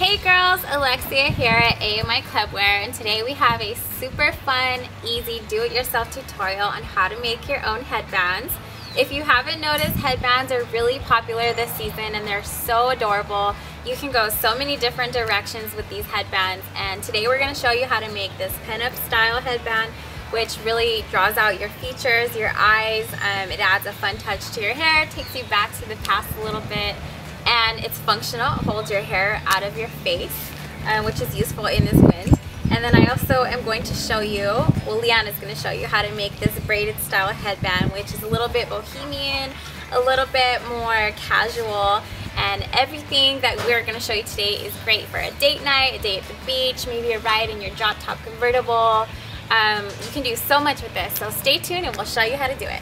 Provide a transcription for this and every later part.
Hey girls, Alexia here at AMI Clubwear, and today we have a super fun, easy do-it-yourself tutorial on how to make your own headbands. If you haven't noticed, headbands are really popular this season and they're so adorable. You can go so many different directions with these headbands, and today we're going to show you how to make this pin-up style headband, which really draws out your features, your eyes. It adds a fun touch to your hair, takes you back to the past a little bit. And it's functional, it holds your hair out of your face, which is useful in this wind. And then I also am going to show you, well, Leanna is going to show you how to make this braided style headband, which is a little bit bohemian, a little bit more casual, and everything that we're going to show you today is great for a date night, a day at the beach, maybe a ride in your drop top convertible. You can do so much with this, so stay tuned and we'll show you how to do it.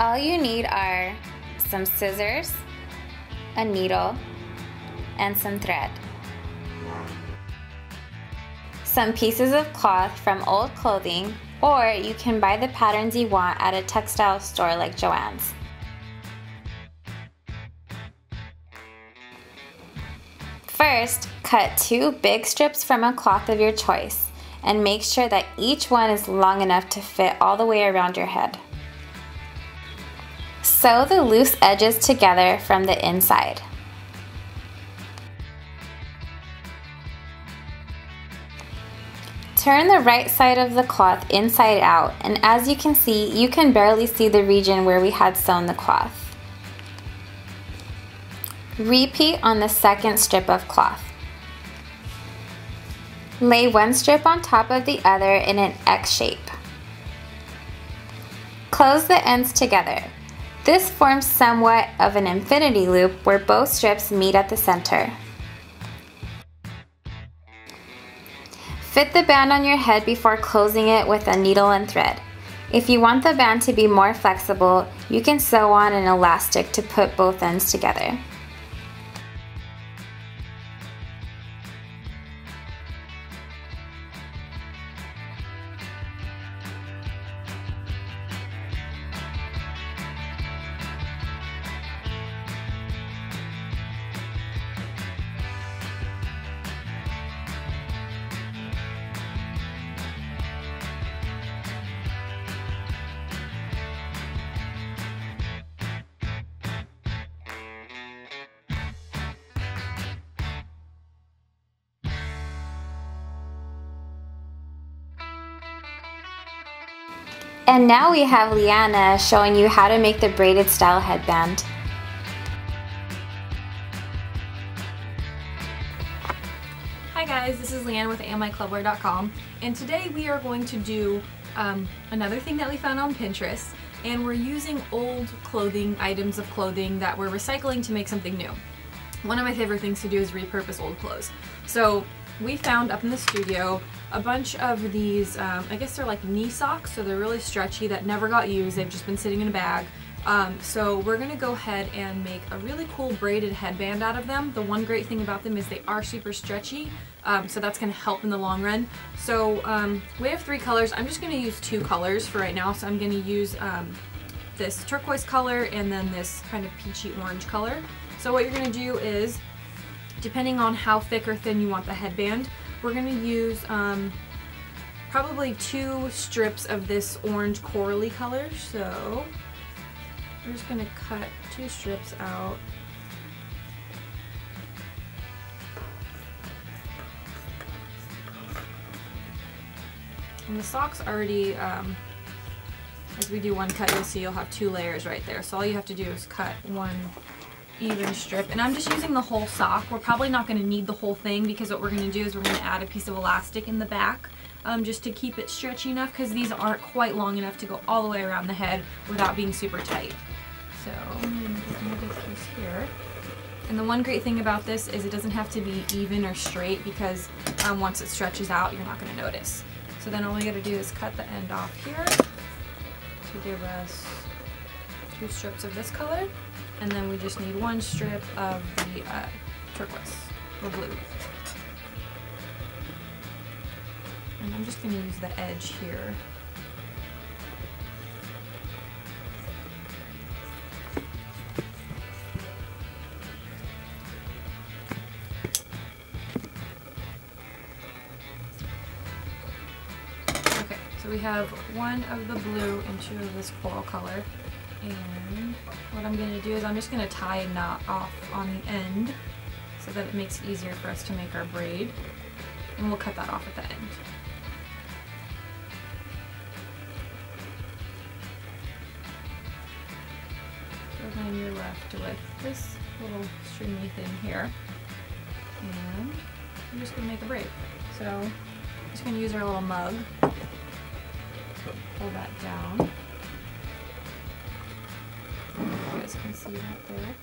All you need are some scissors, a needle, and some thread. Some pieces of cloth from old clothing, or you can buy the patterns you want at a textile store like Joann's. First, cut 2 big strips from a cloth of your choice and make sure that each one is long enough to fit all the way around your head. Sew the loose edges together from the inside. Turn the right side of the cloth inside out, and as you can see, you can barely see the region where we had sewn the cloth. Repeat on the second strip of cloth. Lay one strip on top of the other in an X shape. Close the ends together. This forms somewhat of an infinity loop where both strips meet at the center. Fit the band on your head before closing it with a needle and thread. If you want the band to be more flexible, you can sew on an elastic to put both ends together. And now we have Leanna showing you how to make the braided style headband. Hi guys, this is Leanna with AMIClubwear.com, and today we are going to do another thing that we found on Pinterest, and we're using old clothing, items of clothing that we're recycling to make something new. One of my favorite things to do is repurpose old clothes. So we found up in the studio a bunch of these, I guess they're like knee socks, so they're really stretchy, that never got used. They've just been sitting in a bag. So we're gonna go ahead and make a really cool braided headband out of them. The one great thing about them is they are super stretchy, so that's gonna help in the long run. So we have 3 colors. I'm just gonna use 2 colors for right now. So I'm gonna use this turquoise color and then this kind of peachy orange color. So what you're gonna do is, depending on how thick or thin you want the headband, we're going to use probably 2 strips of this orange corally color. So we're just going to cut 2 strips out. And the socks already, as we do one cut, you'll see you'll have 2 layers right there. So all you have to do is cut 1 even strip, and I'm just using the whole sock. We're probably not going to need the whole thing, because what we're going to do is we're going to add a piece of elastic in the back just to keep it stretchy enough, because these aren't quite long enough to go all the way around the head without being super tight. So I'm going to put another piece here. And the one great thing about this is it doesn't have to be even or straight, because once it stretches out, you're not going to notice. So then all we got to do is cut the end off here to give us 2 strips of this color. And then we just need 1 strip of the turquoise or blue. And I'm just going to use the edge here. So we have one of the blue and two of this coral color. And what I'm going to do is I'm just going to tie a knot off on the end so that it makes it easier for us to make our braid. And we'll cut that off at the end. So then you're left with this little stringy thing here. And I'm just going to make a braid. So I'm just going to use our little mug. Pull that down. You guys can see that there.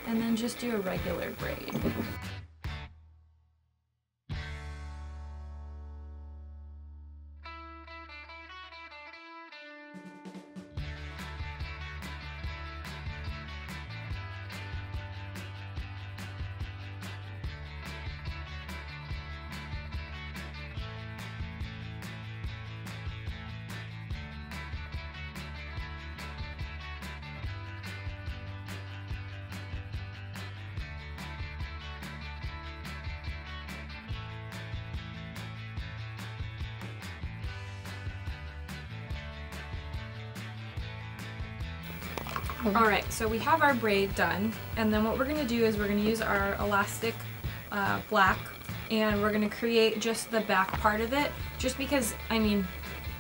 And then just do a regular braid. Alright, so we have our braid done, and then what we're going to do is we're going to use our elastic black, and we're going to create just the back part of it, just because, I mean,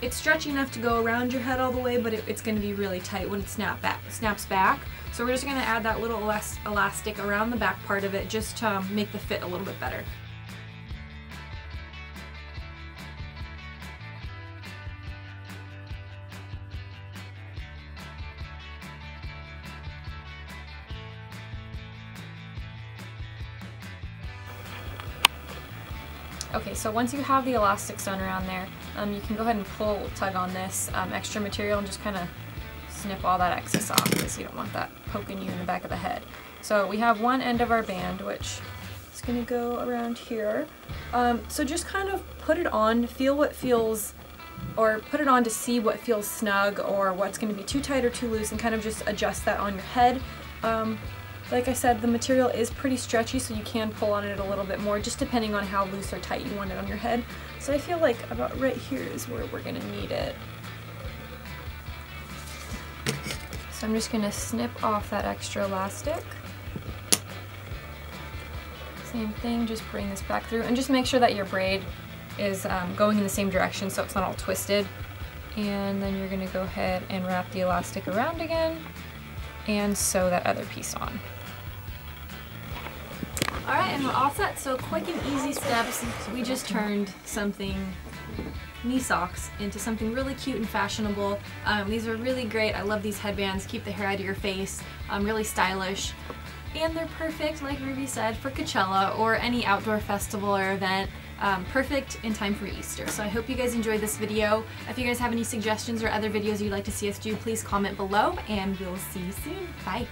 it's stretchy enough to go around your head all the way, but it's going to be really tight when it snaps back. So we're just going to add that little elastic around the back part of it just to make the fit a little bit better. Okay, so once you have the elastics done around there, you can go ahead and tug on this extra material and just kind of snip all that excess off because you don't want that poking you in the back of the head. So we have one end of our band, which is going to go around here. So just kind of put it on, feel what feels, or put it on to see what feels snug or what's going to be too tight or too loose, and kind of just adjust that on your head. Like I said, the material is pretty stretchy, so you can pull on it a little bit more, just depending on how loose or tight you want it on your head. So I feel like about right here is where we're going to need it. So I'm just going to snip off that extra elastic. Same thing, just bring this back through, and just make sure that your braid is going in the same direction so it's not all twisted. And then you're going to go ahead and wrap the elastic around again and sew that other piece on. Alright, and we're all set. So quick and easy steps. We just turned something, knee socks, into something really cute and fashionable. These are really great. I love these headbands. Keep the hair out of your face. Really stylish. And they're perfect, like Ruby said, for Coachella or any outdoor festival or event. Perfect in time for Easter. So I hope you guys enjoyed this video. If you guys have any suggestions or other videos you'd like to see us do, please comment below, and we'll see you soon. Bye!